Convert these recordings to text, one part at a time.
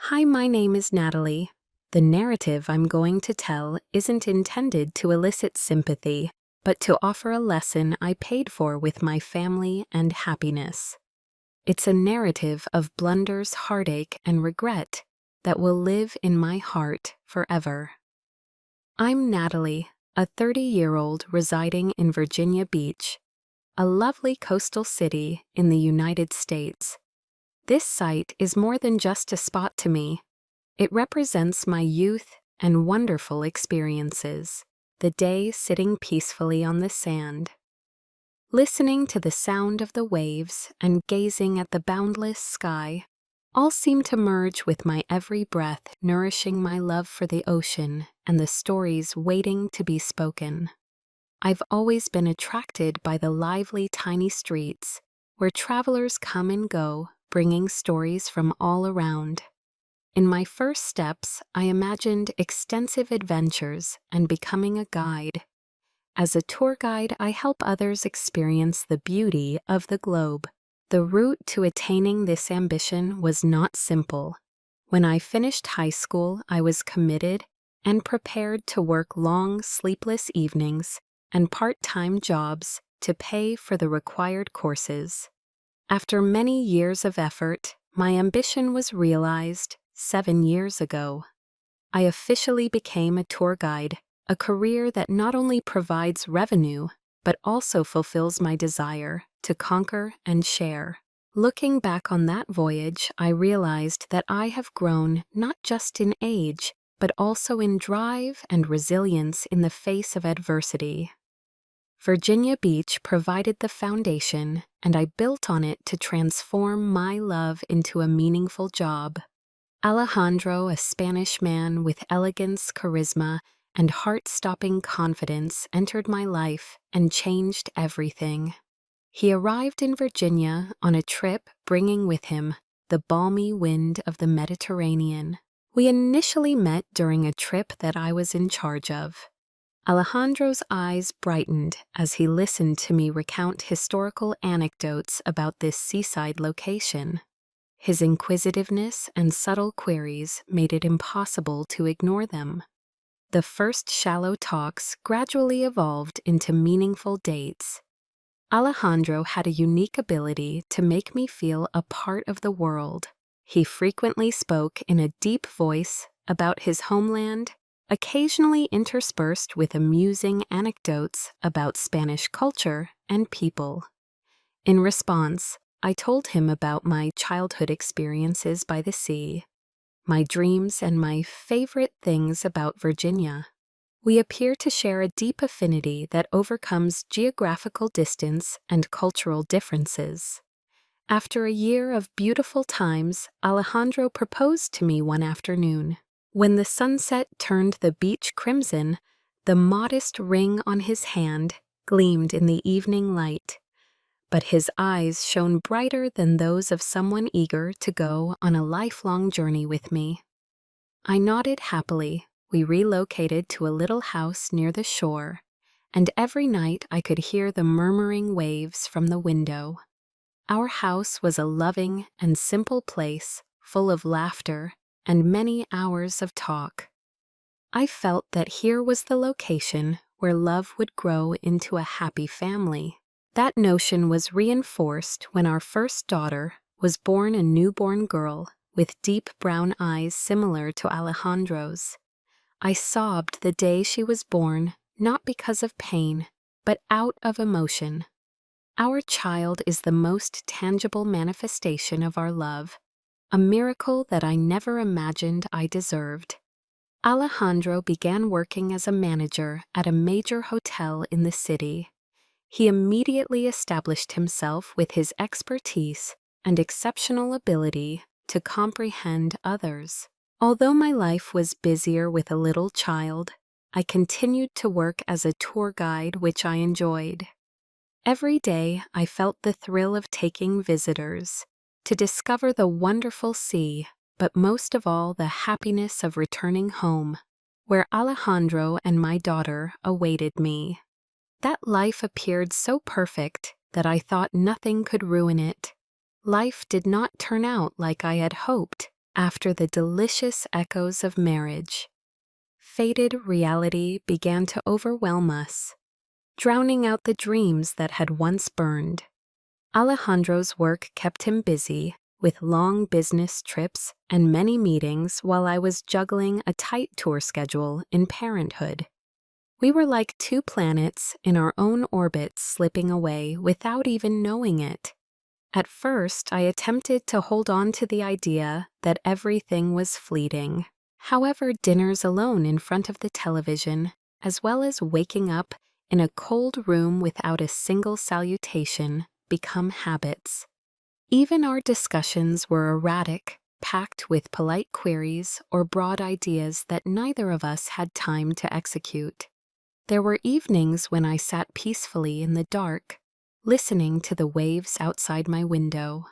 Hi, my name is Natalie. The narrative I'm going to tell isn't intended to elicit sympathy, but to offer a lesson I paid for with my family and happiness. It's a narrative of blunders, heartache, and regret that will live in my heart forever. I'm Natalie, a 30-year-old residing in Virginia Beach, a lovely coastal city in the United States. This site is more than just a spot to me. It represents my youth and wonderful experiences. The day sitting peacefully on the sand, listening to the sound of the waves and gazing at the boundless sky, all seem to merge with my every breath, nourishing my love for the ocean and the stories waiting to be spoken. I've always been attracted by the lively tiny streets where travelers come and go, bringing stories from all around. In my first steps, I imagined extensive adventures and becoming a guide. As a tour guide, I help others experience the beauty of the globe. The route to attaining this ambition was not simple. When I finished high school, I was committed and prepared to work long, sleepless evenings and part-time jobs to pay for the required courses. After many years of effort, my ambition was realized 7 years ago. I officially became a tour guide, a career that not only provides revenue, but also fulfills my desire to conquer and share. Looking back on that voyage, I realized that I have grown not just in age, but also in drive and resilience in the face of adversity. Virginia Beach provided the foundation, and I built on it to transform my love into a meaningful job. Alejandro, a Spanish man with elegance, charisma, and heart-stopping confidence, entered my life and changed everything. He arrived in Virginia on a trip bringing with him the balmy wind of the Mediterranean. We initially met during a trip that I was in charge of. Alejandro's eyes brightened as he listened to me recount historical anecdotes about this seaside location. His inquisitiveness and subtle queries made it impossible to ignore them. The first shallow talks gradually evolved into meaningful dates. Alejandro had a unique ability to make me feel a part of the world. He frequently spoke in a deep voice about his homeland, occasionally interspersed with amusing anecdotes about Spanish culture and people. In response, I told him about my childhood experiences by the sea, my dreams, and my favorite things about Virginia. We appear to share a deep affinity that overcomes geographical distance and cultural differences. After a year of beautiful times, Alejandro proposed to me one afternoon. When the sunset turned the beach crimson, the modest ring on his hand gleamed in the evening light. But his eyes shone brighter than those of someone eager to go on a lifelong journey with me. I nodded happily. We relocated to a little house near the shore, and every night I could hear the murmuring waves from the window. Our house was a loving and simple place, full of laughter and many hours of talk. I felt that here was the location where love would grow into a happy family. That notion was reinforced when our first daughter was born, a newborn girl with deep brown eyes similar to Alejandro's. I sobbed the day she was born, not because of pain, but out of emotion. Our child is the most tangible manifestation of our love, a miracle that I never imagined I deserved. Alejandro began working as a manager at a major hotel in the city. He immediately established himself with his expertise and exceptional ability to comprehend others. Although my life was busier with a little child, I continued to work as a tour guide, which I enjoyed. Every day, I felt the thrill of taking visitors to discover the wonderful sea, but most of all the happiness of returning home, where Alejandro and my daughter awaited me. That life appeared so perfect that I thought nothing could ruin it. Life did not turn out like I had hoped, after the delicious echoes of marriage, faded reality began to overwhelm us, drowning out the dreams that had once burned. Alejandro's work kept him busy, with long business trips and many meetings while I was juggling a tight tour schedule in parenthood. We were like two planets in our own orbits slipping away without even knowing it. At first, I attempted to hold on to the idea that everything was fleeting. However, dinners alone in front of the television, as well as waking up in a cold room without a single salutation, become habits. Even our discussions were erratic, packed with polite queries or broad ideas that neither of us had time to execute. There were evenings when I sat peacefully in the dark, listening to the waves outside my window.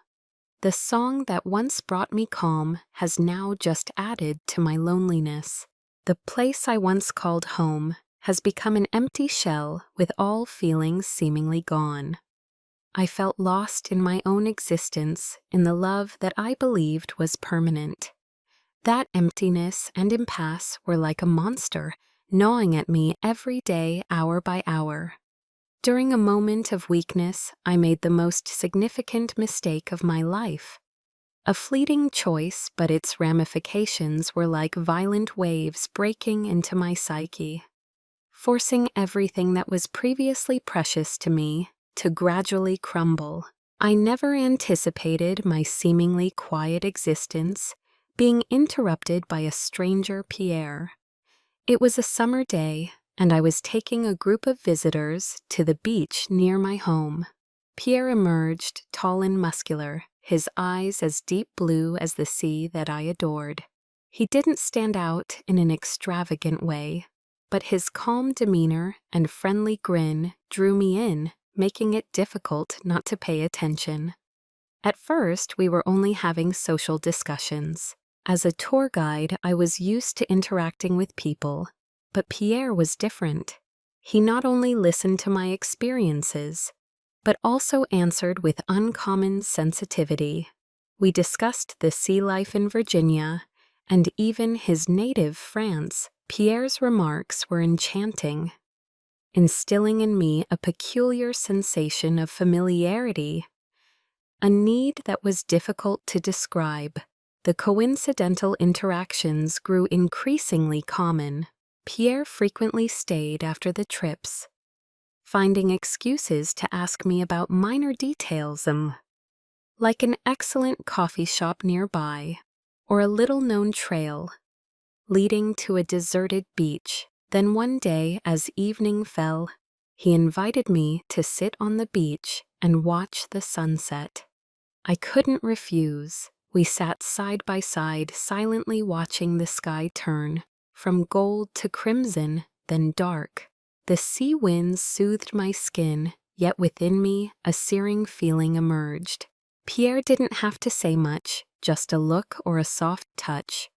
The song that once brought me calm has now just added to my loneliness. The place I once called home has become an empty shell with all feelings seemingly gone. I felt lost in my own existence in the love that I believed was permanent. That emptiness and impasse were like a monster, gnawing at me every day, hour by hour. During a moment of weakness, I made the most significant mistake of my life. A fleeting choice, but its ramifications were like violent waves breaking into my psyche, forcing everything that was previously precious to me to gradually crumble. I never anticipated my seemingly quiet existence being interrupted by a stranger, Pierre. It was a summer day, and I was taking a group of visitors to the beach near my home. Pierre emerged, tall and muscular, his eyes as deep blue as the sea that I adored. He didn't stand out in an extravagant way, but his calm demeanor and friendly grin drew me in, making it difficult not to pay attention. At first, we were only having social discussions. As a tour guide, I was used to interacting with people, but Pierre was different. He not only listened to my experiences, but also answered with uncommon sensitivity. We discussed the sea life in Virginia, and even his native France. Pierre's remarks were enchanting, instilling in me a peculiar sensation of familiarity, a need that was difficult to describe. The coincidental interactions grew increasingly common. Pierre frequently stayed after the trips, finding excuses to ask me about minor details, like an excellent coffee shop nearby, or a little-known trail leading to a deserted beach. Then one day, as evening fell, he invited me to sit on the beach and watch the sunset. I couldn't refuse. We sat side by side, silently watching the sky turn from gold to crimson, then dark. The sea winds soothed my skin, yet within me a searing feeling emerged. Pierre didn't have to say much, just a look or a soft touch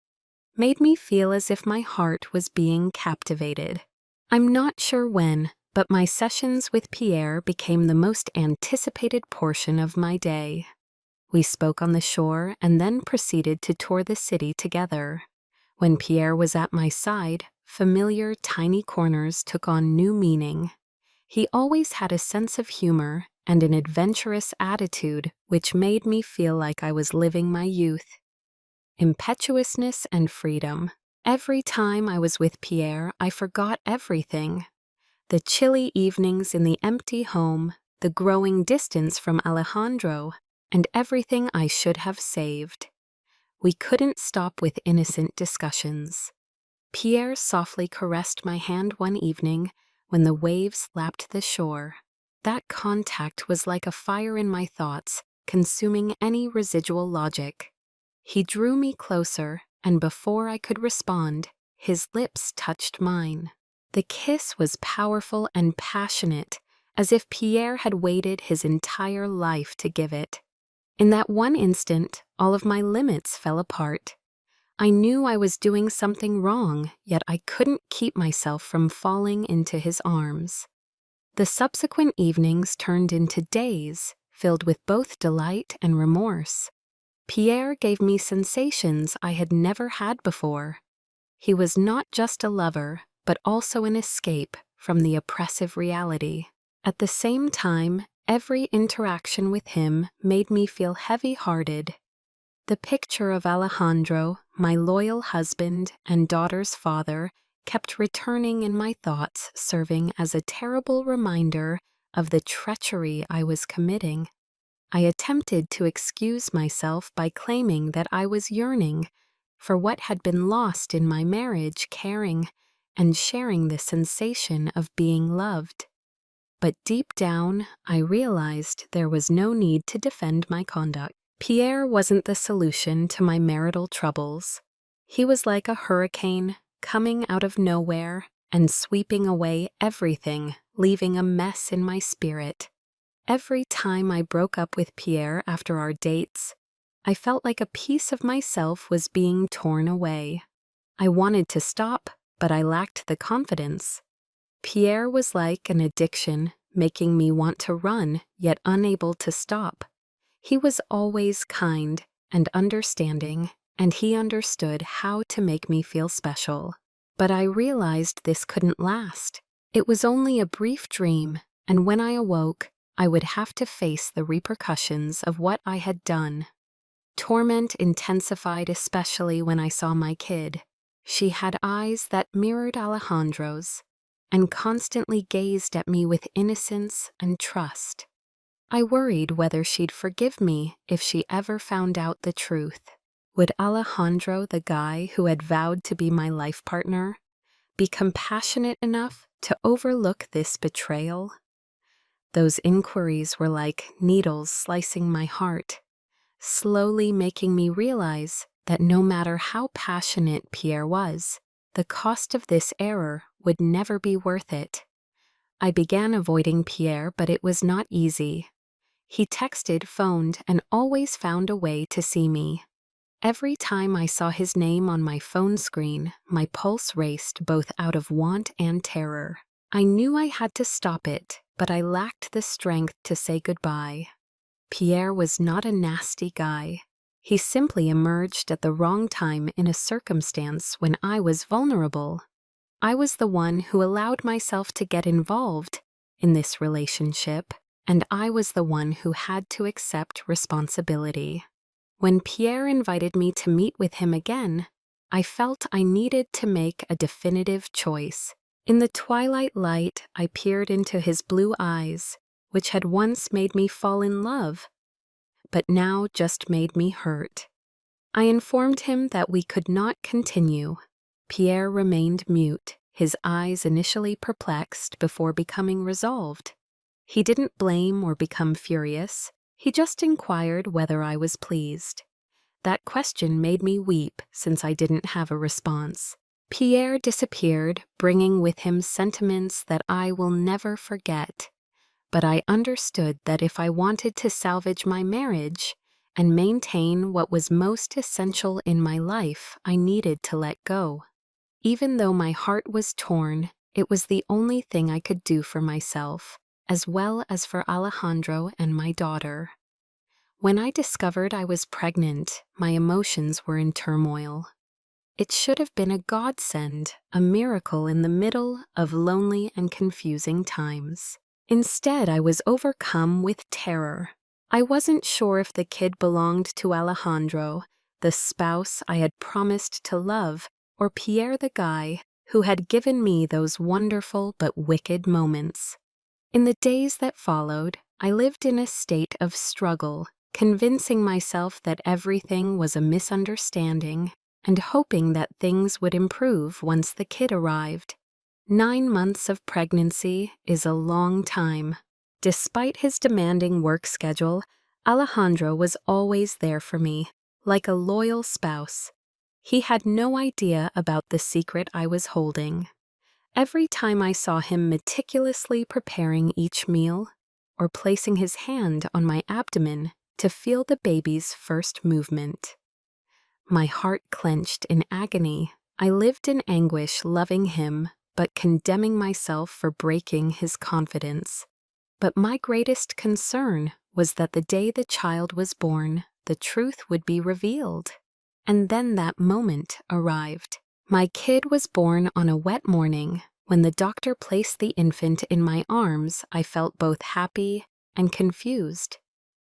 made me feel as if my heart was being captivated. I'm not sure when, but my sessions with Pierre became the most anticipated portion of my day. We spoke on the shore and then proceeded to tour the city together. When Pierre was at my side, familiar tiny corners took on new meaning. He always had a sense of humor and an adventurous attitude which made me feel like I was living my youth. Impetuousness and freedom. Every time I was with Pierre, I forgot everything. The chilly evenings in the empty home, the growing distance from Alejandro, and everything I should have saved. We couldn't stop with innocent discussions. Pierre softly caressed my hand one evening when the waves lapped the shore. That contact was like a fire in my thoughts, consuming any residual logic. He drew me closer, and before I could respond, his lips touched mine. The kiss was powerful and passionate, as if Pierre had waited his entire life to give it. In that one instant, all of my limits fell apart. I knew I was doing something wrong, yet I couldn't keep myself from falling into his arms. The subsequent evenings turned into days, filled with both delight and remorse. Pierre gave me sensations I had never had before. He was not just a lover, but also an escape from the oppressive reality. At the same time, every interaction with him made me feel heavy-hearted. The picture of Alejandro, my loyal husband and daughter's father, kept returning in my thoughts, serving as a terrible reminder of the treachery I was committing. I attempted to excuse myself by claiming that I was yearning for what had been lost in my marriage, caring and sharing the sensation of being loved. But deep down, I realized there was no need to defend my conduct. Pierre wasn't the solution to my marital troubles. He was like a hurricane coming out of nowhere and sweeping away everything, leaving a mess in my spirit. Every time I broke up with Pierre after our dates, I felt like a piece of myself was being torn away. I wanted to stop, but I lacked the confidence. Pierre was like an addiction, making me want to run, yet unable to stop. He was always kind and understanding, and he understood how to make me feel special. But I realized this couldn't last. It was only a brief dream, and when I awoke, I would have to face the repercussions of what I had done. Torment intensified especially when I saw my kid. She had eyes that mirrored Alejandro's and constantly gazed at me with innocence and trust. I worried whether she'd forgive me if she ever found out the truth. Would Alejandro, the guy who had vowed to be my life partner, be compassionate enough to overlook this betrayal? Those inquiries were like needles slicing my heart, slowly making me realize that no matter how passionate Pierre was, the cost of this error would never be worth it. I began avoiding Pierre, but it was not easy. He texted, phoned, and always found a way to see me. Every time I saw his name on my phone screen, my pulse raced both out of want and terror. I knew I had to stop it, but I lacked the strength to say goodbye. Pierre was not a nasty guy. He simply emerged at the wrong time in a circumstance when I was vulnerable. I was the one who allowed myself to get involved in this relationship, and I was the one who had to accept responsibility. When Pierre invited me to meet with him again, I felt I needed to make a definitive choice. In the twilight light, I peered into his blue eyes, which had once made me fall in love, but now just made me hurt. I informed him that we could not continue. Pierre remained mute, his eyes initially perplexed before becoming resolved. He didn't blame or become furious. He just inquired whether I was pleased. That question made me weep since I didn't have a response. Pierre disappeared, bringing with him sentiments that I will never forget. But I understood that if I wanted to salvage my marriage and maintain what was most essential in my life, I needed to let go. Even though my heart was torn, it was the only thing I could do for myself, as well as for Alejandro and my daughter. When I discovered I was pregnant, my emotions were in turmoil. It should have been a godsend, a miracle in the middle of lonely and confusing times. Instead, I was overcome with terror. I wasn't sure if the kid belonged to Alejandro, the spouse I had promised to love, or Pierre, the guy who had given me those wonderful but wicked moments. In the days that followed, I lived in a state of struggle, convincing myself that everything was a misunderstanding and hoping that things would improve once the kid arrived. 9 months of pregnancy is a long time. Despite his demanding work schedule, Alejandro was always there for me, like a loyal spouse. He had no idea about the secret I was holding. Every time I saw him meticulously preparing each meal or placing his hand on my abdomen to feel the baby's first movement, my heart clenched in agony. I lived in anguish, loving him, but condemning myself for breaking his confidence. But my greatest concern was that the day the child was born, the truth would be revealed. And then that moment arrived. My kid was born on a wet morning. When the doctor placed the infant in my arms, I felt both happy and confused.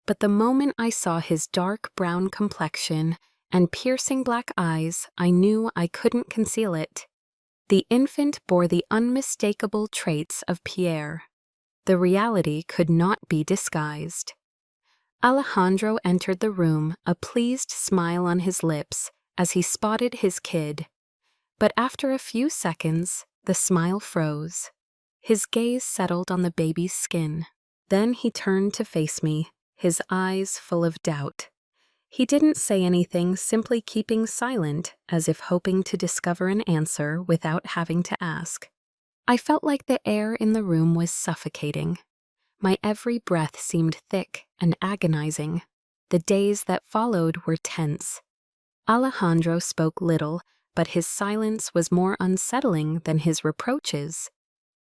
But the moment I saw his dark brown complexion and piercing black eyes, I knew I couldn't conceal it. The infant bore the unmistakable traits of Pierre. The reality could not be disguised. Alejandro entered the room, a pleased smile on his lips as he spotted his kid. But after a few seconds, the smile froze. His gaze settled on the baby's skin. Then he turned to face me, his eyes full of doubt. He didn't say anything, simply keeping silent, as if hoping to discover an answer without having to ask. I felt like the air in the room was suffocating. My every breath seemed thick and agonizing. The days that followed were tense. Alejandro spoke little, but his silence was more unsettling than his reproaches.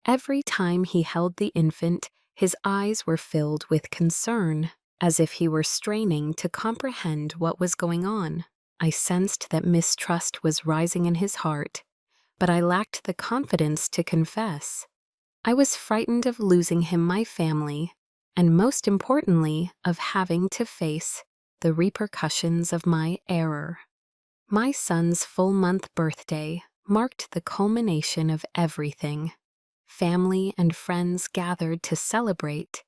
Every time he held the infant, his eyes were filled with concern, as if he were straining to comprehend what was going on. I sensed that mistrust was rising in his heart, but I lacked the confidence to confess. I was frightened of losing him, my family, and most importantly, of having to face the repercussions of my error. My son's full-month birthday marked the culmination of everything. Family and friends gathered to celebrate,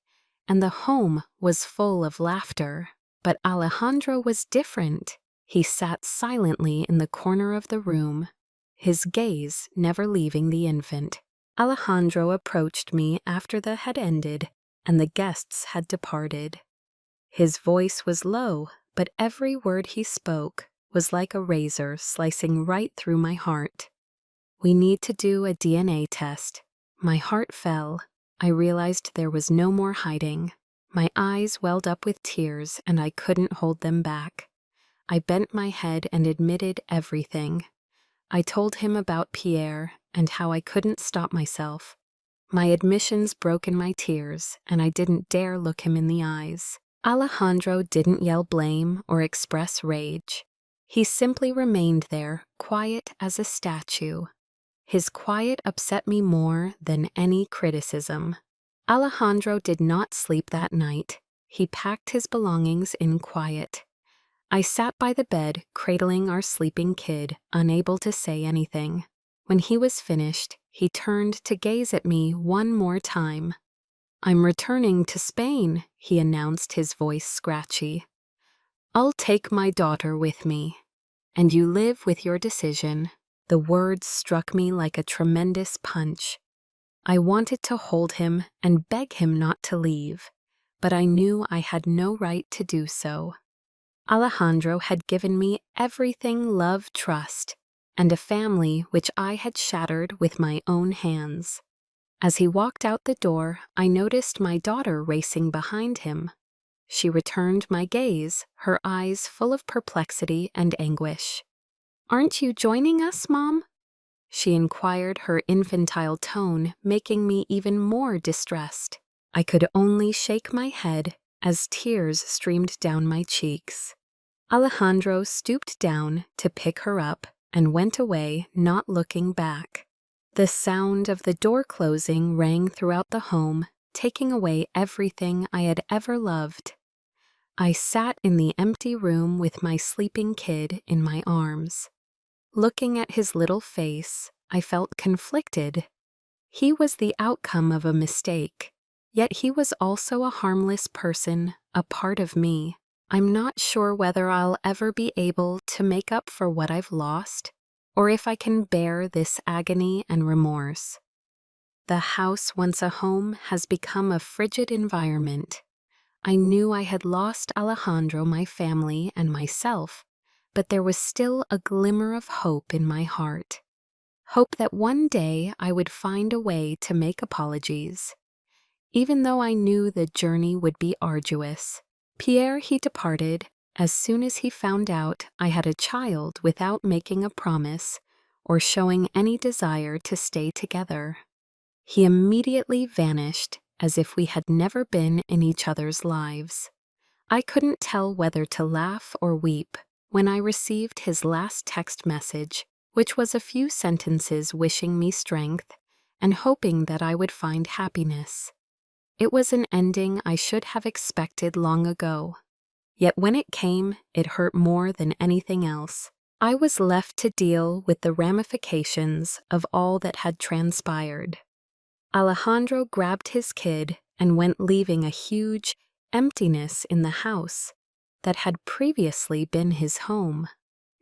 and the home was full of laughter. But Alejandro was different. He sat silently in the corner of the room, his gaze never leaving the infant. Alejandro approached me after the had ended and the guests had departed. His voice was low, but every word he spoke was like a razor slicing right through my heart. "We need to do a DNA test." My heart fell. I realized there was no more hiding. My eyes welled up with tears and I couldn't hold them back. I bent my head and admitted everything. I told him about Pierre and how I couldn't stop myself. My admissions broke in my tears, and I didn't dare look him in the eyes. Alejandro didn't yell blame or express rage. He simply remained there, quiet as a statue. His quiet upset me more than any criticism. Alejandro did not sleep that night. He packed his belongings in quiet. I sat by the bed, cradling our sleeping kid, unable to say anything. When he was finished, he turned to gaze at me one more time. "I'm returning to Spain," he announced, his voice scratchy. "I'll take my daughter with me. And you live with your decision." The words struck me like a tremendous punch. I wanted to hold him and beg him not to leave, but I knew I had no right to do so. Alejandro had given me everything: love, trust, and a family which I had shattered with my own hands. As he walked out the door, I noticed my daughter racing behind him. She returned my gaze, her eyes full of perplexity and anguish. "Aren't you joining us, Mom?" she inquired, her infantile tone making me even more distressed. I could only shake my head as tears streamed down my cheeks. Alejandro stooped down to pick her up and went away, not looking back. The sound of the door closing rang throughout the home, taking away everything I had ever loved. I sat in the empty room with my sleeping kid in my arms. Looking at his little face, I felt conflicted. He was the outcome of a mistake, yet he was also a harmless person, a part of me. I'm not sure whether I'll ever be able to make up for what I've lost, or if I can bear this agony and remorse. The house once a home has become a frigid environment. I knew I had lost Alejandro, my family, and myself, but there was still a glimmer of hope in my heart. Hope that one day I would find a way to make apologies. Even though I knew the journey would be arduous, Pierre, he departed as soon as he found out I had a child without making a promise or showing any desire to stay together. He immediately vanished as if we had never been in each other's lives. I couldn't tell whether to laugh or weep when I received his last text message, which was a few sentences wishing me strength and hoping that I would find happiness. It was an ending I should have expected long ago. Yet when it came, it hurt more than anything else. I was left to deal with the ramifications of all that had transpired. Alejandro grabbed his kid and went, leaving a huge emptiness in the house that had previously been his home.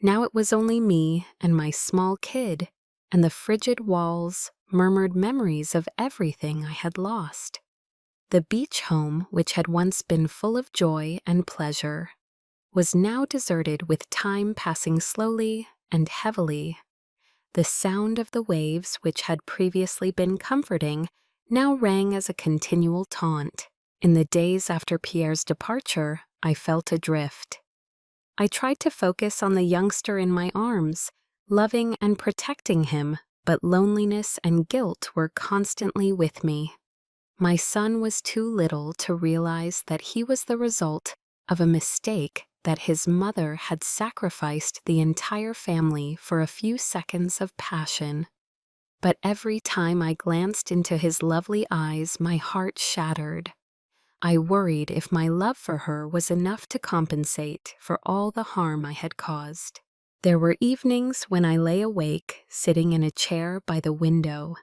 Now it was only me and my small kid, and the frigid walls murmured memories of everything I had lost. The beach home, which had once been full of joy and pleasure, was now deserted, with time passing slowly and heavily. The sound of the waves, which had previously been comforting, now rang as a continual taunt. In the days after Pierre's departure, I felt adrift. I tried to focus on the youngster in my arms, loving and protecting him, but loneliness and guilt were constantly with me. My son was too little to realize that he was the result of a mistake, that his mother had sacrificed the entire family for a few seconds of passion. But every time I glanced into his lovely eyes, my heart shattered. I worried if my love for her was enough to compensate for all the harm I had caused. There were evenings when I lay awake, sitting in a chair by the window,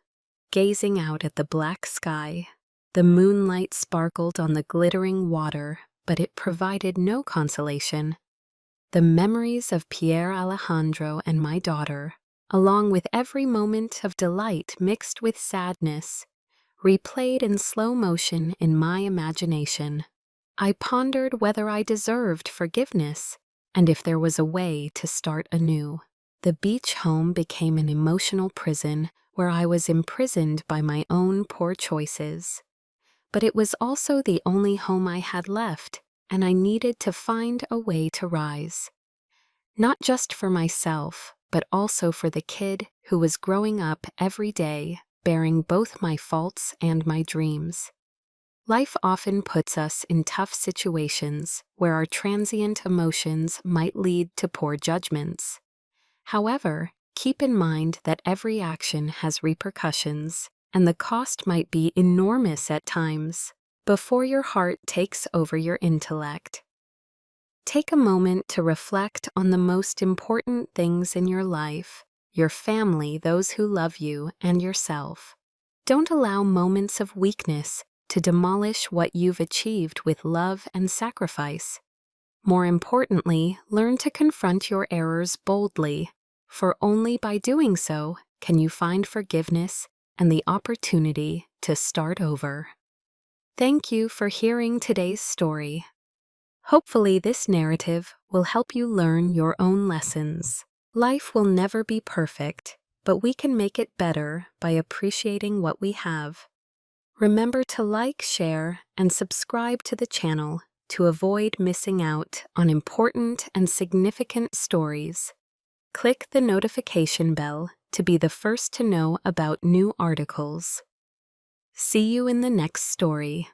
gazing out at the black sky. The moonlight sparkled on the glittering water, but it provided no consolation. The memories of Pierre Alejandro and my daughter, along with every moment of delight mixed with sadness, replayed in slow motion in my imagination. I pondered whether I deserved forgiveness and if there was a way to start anew. The beach home became an emotional prison where I was imprisoned by my own poor choices. But it was also the only home I had left, and I needed to find a way to rise. Not just for myself, but also for the kid who was growing up every day, bearing both my faults and my dreams. Life often puts us in tough situations where our transient emotions might lead to poor judgments. However, keep in mind that every action has repercussions, and the cost might be enormous at times, before your heart takes over your intellect. Take a moment to reflect on the most important things in your life: your family, those who love you, and yourself. Don't allow moments of weakness to demolish what you've achieved with love and sacrifice. More importantly, learn to confront your errors boldly, for only by doing so can you find forgiveness and the opportunity to start over. Thank you for hearing today's story. Hopefully, this narrative will help you learn your own lessons. Life will never be perfect, but we can make it better by appreciating what we have. Remember to like, share, and subscribe to the channel to avoid missing out on important and significant stories. Click the notification bell to be the first to know about new articles. See you in the next story.